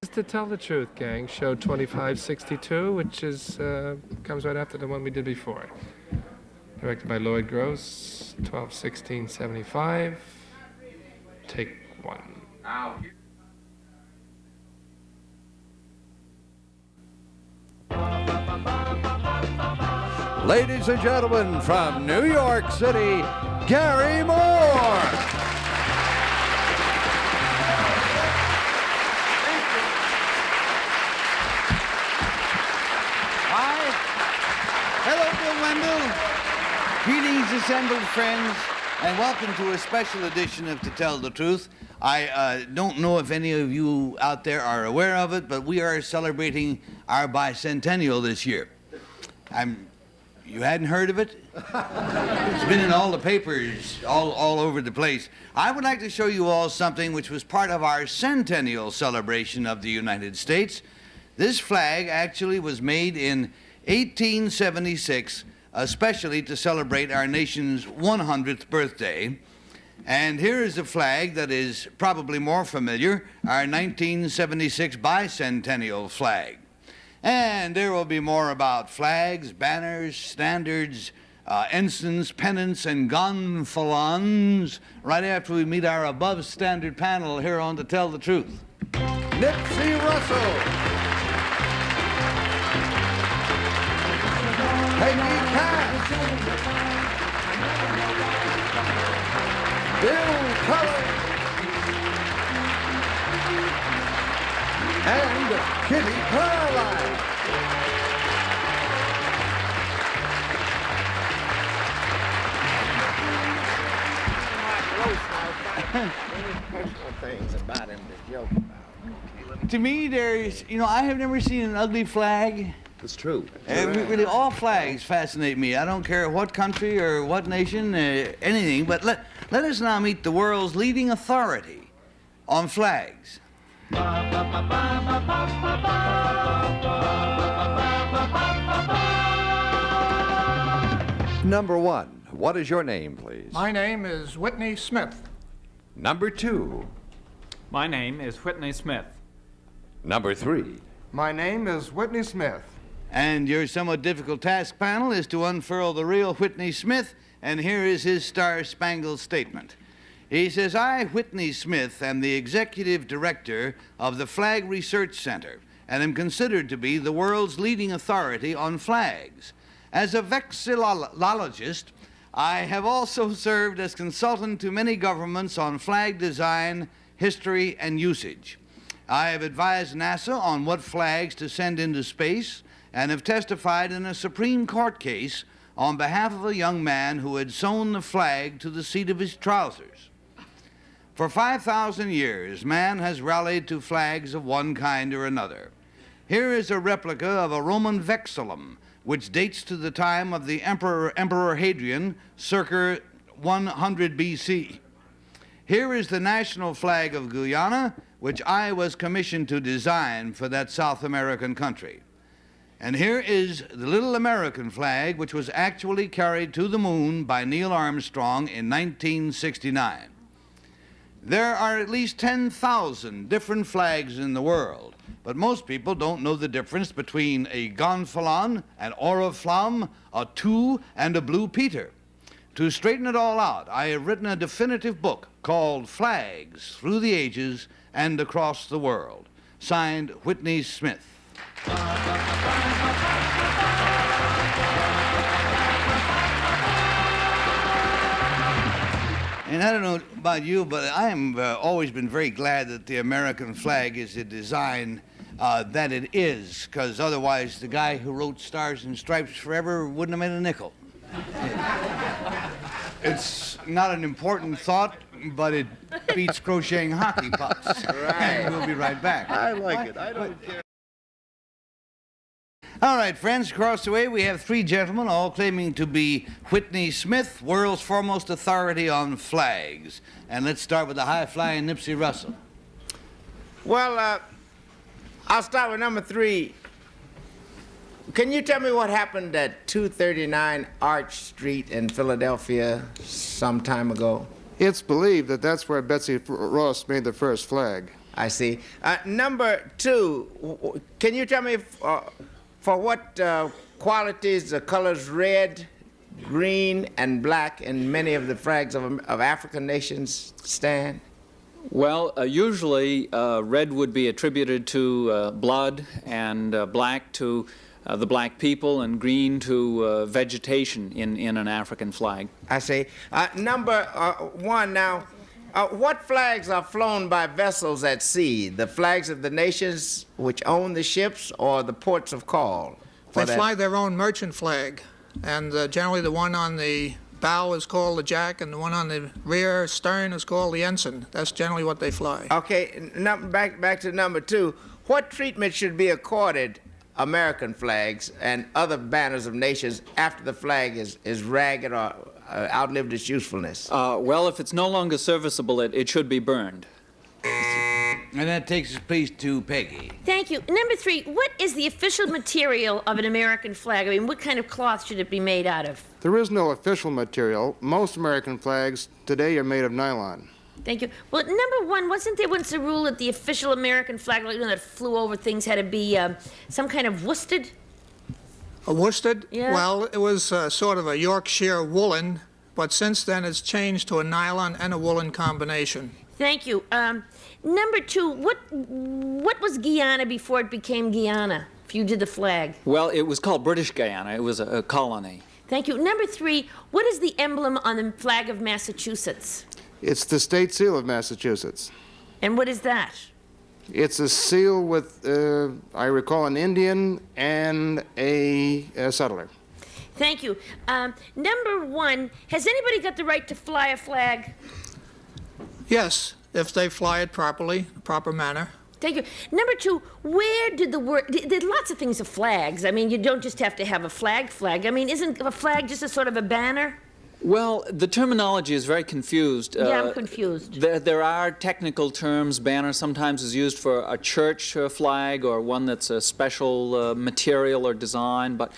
To Tell the Truth, gang, show 2562, which is comes right after the one we did before. Directed by Lloyd Gross, 12/16/75. Take one. Ladies and gentlemen, from New York City, Gary Moore. Hello, Bill Wendell. Greetings, assembled friends, and welcome to a special edition of To Tell the Truth. I don't know if any of you out there are aware of it, but we are celebrating our bicentennial this year. You hadn't heard of it? It's been in all the papers, all over the place. I would like to show you all something which was part of our centennial celebration of the United States. This flag actually was made in 1876, especially to celebrate our nation's 100th birthday. And here is a flag that is probably more familiar, our 1976 bicentennial flag. And there will be more about flags, banners, standards, ensigns, pennants, and gonfalons right after we meet our above-standard panel here on To Tell the Truth. Nipsey Russell. Peggy Cass. Bill Cullen. And Kitty Carlisle. Things about him to joke about. To me, there's, I have never seen an ugly flag. It's true. Really, all flags fascinate me. I don't care what country or what nation, anything. But let us now meet the world's leading authority on flags. Number one, what is your name, please? My name is Whitney Smith. Number two. My name is Whitney Smith. Number three. My name is Whitney Smith. And your somewhat difficult task, panel, is to unfurl the real Whitney Smith, and here is his star-spangled statement. He says, I, Whitney Smith, am the executive director of the Flag Research Center, and am considered to be the world's leading authority on flags. As a vexillologist, I have also served as consultant to many governments on flag design, history, and usage. I have advised NASA on what flags to send into space, and have testified in a Supreme Court case on behalf of a young man who had sewn the flag to the seat of his trousers. For 5,000 years, man has rallied to flags of one kind or another. Here is a replica of a Roman vexillum, which dates to the time of the Emperor Hadrian, circa 100 BC. Here is the national flag of Guyana, which I was commissioned to design for that South American country. And here is the little American flag, which was actually carried to the moon by Neil Armstrong in 1969. There are at least 10,000 different flags in the world, but most people don't know the difference between a gonfalon, an oriflamme, a two, and a blue Peter. To straighten it all out, I have written a definitive book called Flags Through the Ages and Across the World. Signed, Whitney Smith. And I don't know about you, but I am always been very glad that the American flag is the design that it is, because otherwise the guy who wrote Stars and Stripes Forever wouldn't have made a nickel. It's not an important thought, but it beats crocheting hockey pucks. Right. And we'll be right back. I like it. I don't care. All right, friends, across the way we have three gentlemen, all claiming to be Whitney Smith, world's foremost authority on flags. And let's start with the high-flying Nipsey Russell. Well, I'll start with number three. Can you tell me what happened at 239 Arch Street in Philadelphia some time ago? It's believed that that's where Betsy Ross made the first flag. I see. Number 2, can you tell me for what qualities the colors red, green, and black in many of the flags of African nations stand? Well, usually red would be attributed to blood, and black to the black people, and green to vegetation in an African flag. I see. Number 1 now. What flags are flown by vessels at sea? The flags of the nations which own the ships or the ports of call? They fly their own merchant flag, and generally the one on the bow is called the jack, and the one on the rear stern is called the ensign. That's generally what they fly. Okay, back to number 2. What treatment should be accorded American flags and other banners of nations after the flag is ragged or outlived its usefulness? Well, if it's no longer serviceable, it should be burned. And that takes us, please, to Peggy. Thank you. Number 3, what is the official material of an American flag? I mean, what kind of cloth should it be made out of? There is no official material. Most American flags today are made of nylon. Thank you. Well, number 1, wasn't there once a rule that the official American flag, like, that flew over things, had to be some kind of worsted? A worsted? Yeah. Well, it was sort of a Yorkshire woolen, but since then it's changed to a nylon and a woolen combination. Thank you. Number 2, what was Guyana before it became Guyana, if you did the flag? Well, it was called British Guyana. It was a colony. Thank you. Number 3, what is the emblem on the flag of Massachusetts? It's the state seal of Massachusetts. And what is that? It's a seal with, I recall, an Indian and a settler. Thank you. Number 1, has anybody got the right to fly a flag? Yes, if they fly it properly, proper manner. Thank you. Number 2, where did the word... There's lots of things of flags. I mean, you don't just have to have a flag. I mean, isn't a flag just a sort of a banner? Well, the terminology is very confused. Yeah, I'm confused. There are technical terms. Banner sometimes is used for a church flag or one that's a special material or design, but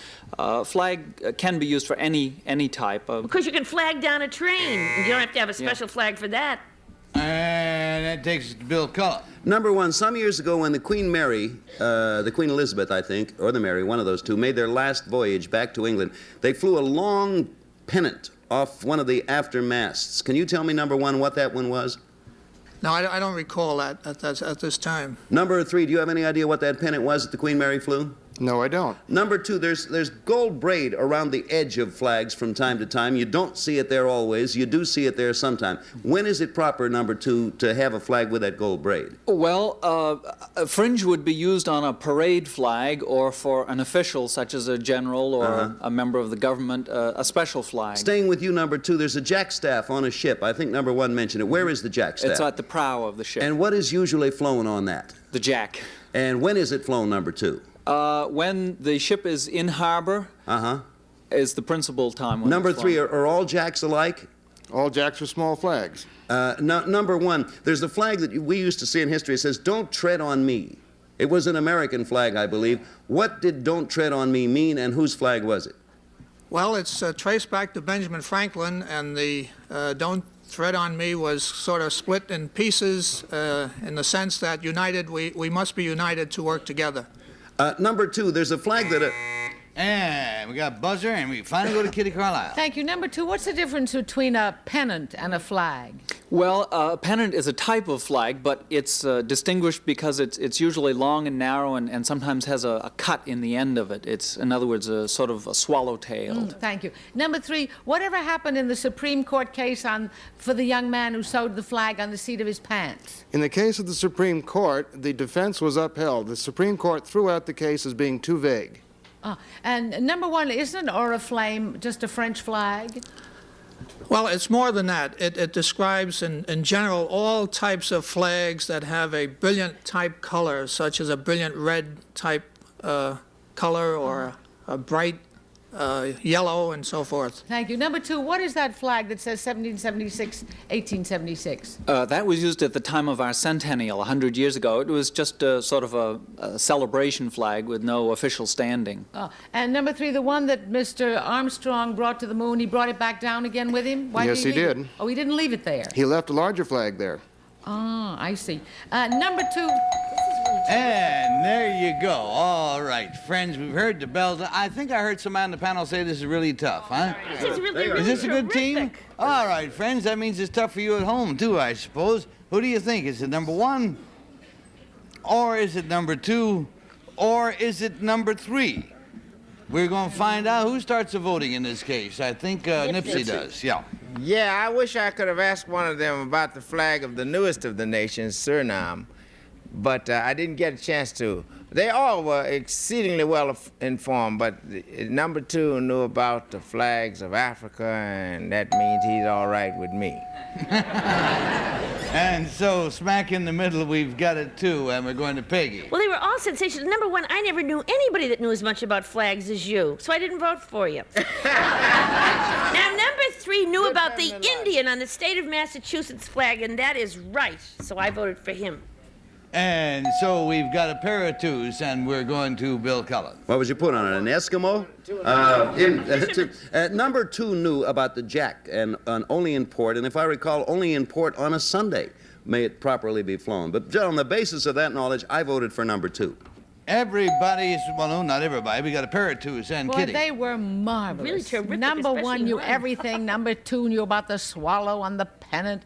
flag can be used for any type of... Because you can flag down a train. You don't have to have a special flag for that. And that takes us to Bill Cullen. Number 1, some years ago when the Queen Mary, the Queen Elizabeth, I think, or the Mary, one of those two, made their last voyage back to England, they flew a long pennant off one of the after masts. Can you tell me, number 1, what that one was? No, I don't recall that at this time. Number 3, do you have any idea what that pennant was that the Queen Mary flew? No, I don't. Number 2, there's gold braid around the edge of flags from time to time. You don't see it there always. You do see it there sometime. When is it proper, number 2, to have a flag with that gold braid? Well, a fringe would be used on a parade flag or for an official, such as a general or a member of the government, a special flag. Staying with you, number 2, there's a jackstaff on a ship. I think number 1 mentioned it. Where is the jackstaff? It's at the prow of the ship. And what is usually flown on that? The jack. And when is it flown, number 2? When the ship is in harbor, is the principal time when Number it's 3, flown. are all jacks alike? All jacks are small flags. Number 1, there's a flag that we used to see in history. It says, "Don't tread on me." It was an American flag, I believe. What did "Don't tread on me" mean, and whose flag was it? Well, it's traced back to Benjamin Franklin, and the Don't Tread on Me was sort of split in pieces in the sense that united, we must be united to work together. Number 2, there's a flag that... And we got buzzer, and we finally go to Kitty Carlisle. Thank you. Number 2, what's the difference between a pennant and a flag? Well, a pennant is a type of flag, but it's distinguished because it's usually long and narrow and sometimes has a cut in the end of it. It's, in other words, a sort of a swallow-tailed. Thank you. Number 3, whatever happened in the Supreme Court case for the young man who sewed the flag on the seat of his pants? In the case of the Supreme Court, the defense was upheld. The Supreme Court threw out the case as being too vague. And number 1, isn't Oriflamme just a French flag? Well, it's more than that. It describes, in general, all types of flags that have a brilliant type color, such as a brilliant red type color or a bright yellow and so forth. Thank you. Number 2, what is that flag that says 1776, 1876? That was used at the time of our centennial 100 years ago. It was just a sort of a celebration flag with no official standing. And number 3, the one that Mr. Armstrong brought to the moon, he brought it back down again with him? Why Yes, did he leave did. Oh, he didn't leave it there. He left a larger flag there. Oh, I see. Number 2. And there you go. All right, friends, we've heard the bells. I think I heard somebody on the panel say this is really tough, huh? This is really, really Is this a good team? terrific. All right, friends, that means it's tough for you at home, too, I suppose. Who do you think? Is it number 1? Or is it number 2? Or is it number 3? We're going to find out who starts the voting in this case. I think Nipsey does, yeah. Yeah, I wish I could have asked one of them about the flag of the newest of the nations, Suriname, but I didn't get a chance to. They all were exceedingly well informed, but number 2 knew about the flags of Africa, and that means he's all right with me. And so, smack in the middle, we've got it too, and we're going to Peggy. Well, they were all sensational. Number 1, I never knew anybody that knew as much about flags as you, so I didn't vote for you. Now, number 3 knew about the Indian on the state of Massachusetts flag, and that is right, so I voted for him. And so we've got a pair of 2s, and we're going to Bill Cullen. What would you put on it? An Eskimo? Number 2 knew about the jack and only in port, and if I recall, only in port on a Sunday may it properly be flown. But on the basis of that knowledge, I voted for number 2. Everybody's, well, no, not everybody. We got a pair of 2s, and Boy, Kitty. they were marvelous. Really terrific, Number especially 1 knew one. everything. Number 2 knew about the swallow on the pennant.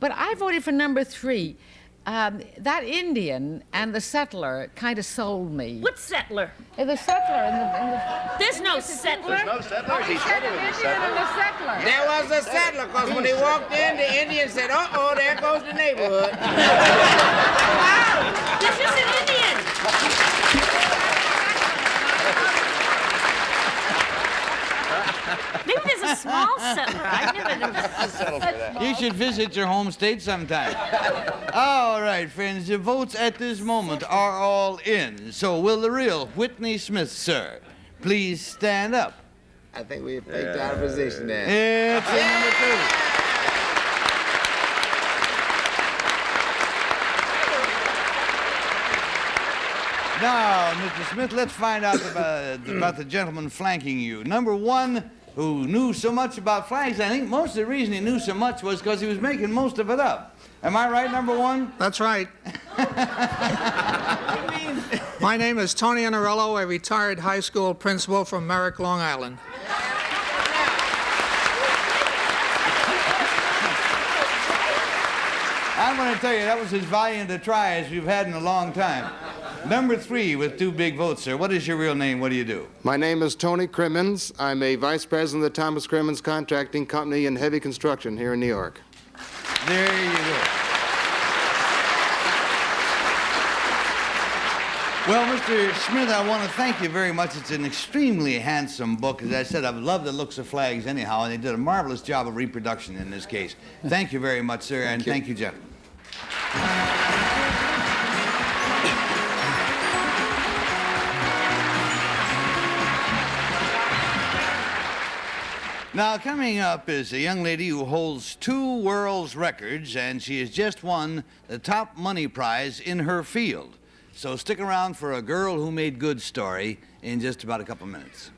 But I voted for number 3. That Indian and the settler kind of sold me. What settler? The settler in the There's no settler. settler. He said an Indian and a settler. There was a settler, because when he walked in, the Indian said, uh-oh, there goes the neighborhood. This is an Indian. Maybe there's a small settler. I've never known. You should visit your home state sometime. All right, friends, the votes at this moment are all in. So will the real Whitney Smith, sir, please stand up? I think we picked our position there. It's number 2. Now, Mr. Smith, let's find out about the gentleman flanking you. Number 1, who knew so much about flags. I think most of the reason he knew so much was because he was making most of it up. Am I right, number 1? That's right. My name is Tony Anarello, a retired high school principal from Merrick, Long Island. I'm going to tell you, that was as valiant a try as we've had in a long time. Number 3 with 2 big votes, sir. What is your real name? What do you do? My name is Tony Crimmins. I'm a vice president of the Thomas Crimmins Contracting Company in heavy construction here in New York. There you go. Well, Mr. Smith, I want to thank you very much. It's an extremely handsome book. As I said, I've loved the looks of flags anyhow, and they did a marvelous job of reproduction in this case. Thank you very much, sir, and thank you, gentlemen. Now, coming up is a young lady who holds 2 world's records, and she has just won the top money prize in her field. So stick around for A Girl Who Made Good story in just about a couple minutes.